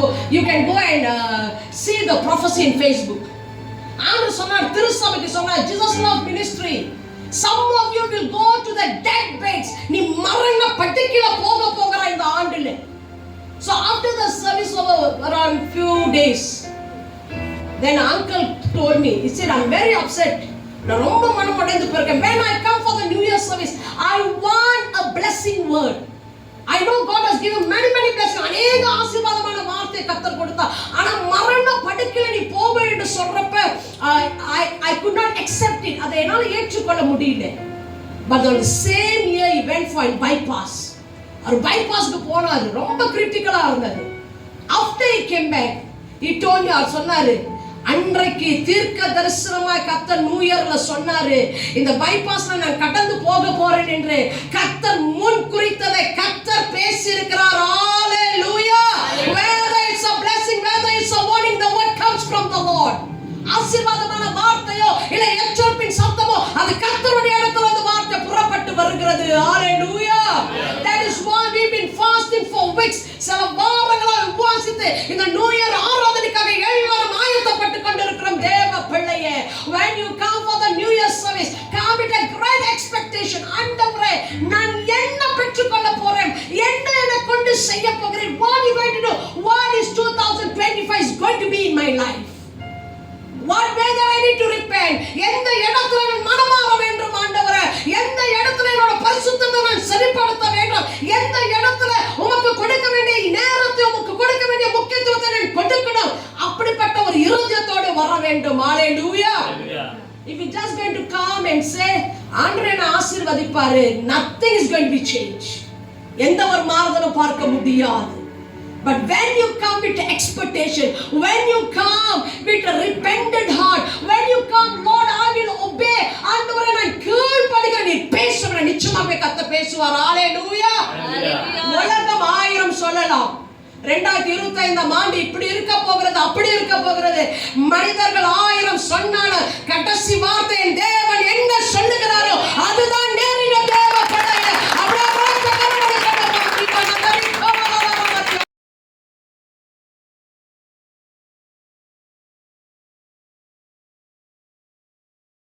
gospel. You can go and see the prophecy in Facebook. ஆண்டவர் சொன்னார், திருச்சபைக்கு சொன்னார், Jesus Love Ministry, some of you will go to the dead beds. நீ மரண படுக்கையில போகிற இந்த ஆண்டுல. So after the service over around few days, then uncle told me, he said, I'm very upset. நான் ரொம்ப மனம் உடைந்து போயிருக்கேன். When I come for the New Year service, I want a blessing word. I know God has given many blessings. அநேக ஆசீர்வாதமான வார்த்தை கர்த்தர் கொடுத்தார். ஆனா மரண படுக்கையில நீ போக என்று சொல்றப்ப I could not accept it. அதை என்னால ஏற்றுக்கொள்ள முடியல. But on the same year he went for a bypass. அவர் பைபாஸ்க்கு போனாரு. ரொம்ப கிரிட்டிக்கலா இருந்தாரு. After he came back, he told me, அவர் சொன்னாரு, அன்றைக்கு தீர்க்க தரிசனமாய் கர்த்தர் நியூ இயர்ல சொன்னாரு, இந்த பைபாஸ்ல நான் கடந்து போக போறேன் என்று கர்த்தர் முன் குறித்ததை கர்த்தர் பேசி இருக்கிறார். ஹalleluya. Whether it's a blessing, whether it's a warning, the word comes from the Lord. ஆசீர்வாதமான வார்த்தையோ இல்ல எச்சரிப்பின் சத்தமோ அது கர்த்தருடைய இடத்துல அந்த வார்த்தை புறப்பட்டு வருகிறது. ஹalleluya. That is why we've been fasting for weeks. சில வாரங்களாக உபவாசித்து இந்த நியூ இயர் ஆராதனைக்காக எல்லாரும் ஆயத்தப்பட்டு கொண்டிருக்கிறோம் தேவ பிள்ளையே. When you come for the New Year service, come with a great expectation. ஆண்டவரே, நான் என்ன பெற்றுக்கொள்ள போறேன், என்ன எனக்கு கொண்டு செய்ய போகிறேன், what are you going to do, what is 2025 is going to be in my life, what way that I need to repent, எந்த இடத்துல நான் மனமாற வேண்டும் ஆண்டவரே, எந்த இடத்துல என்னோட பரிசுத்தத்தை நான் சரிப்படுத்த வேண்டும், எந்த இடத்துல உமக்கு கொடுக்க வேண்டிய நேரத்தை உமக்கு கொடுக்க வேண்டிய முக்கியத்துவத்தை நான் கொடுக்கணும், அப்படிப்பட்ட ஒரு இருதயத்தோடு வர வேண்டும். ஹalleluya. If you just going to come and say ஆண்டவரே நான் ஆசீர்வதிப்பாரு, nothing is going to be changed. எந்த ஒரு மாறுதலும் பார்க்க முடியாது. But when you come with expectation, when you come with a repentant heart, when you come, Lord, I will obey, ஆண்டவரே நான் கீழ்ப்படிகிறேன், நீ பேசுற நிச்சயமாவே கர்த்தர் பேசுவார். ஹalleluya. உலகம் 1000 சொல்லலாம், 2025 ஆண்டு இப்படி இருக்க போகிறது, அப்படி இருக்க போகிறது, மனிதர்கள் 1000 சொன்னாலும் கடைசி வார்த்தை தேவன் என்ன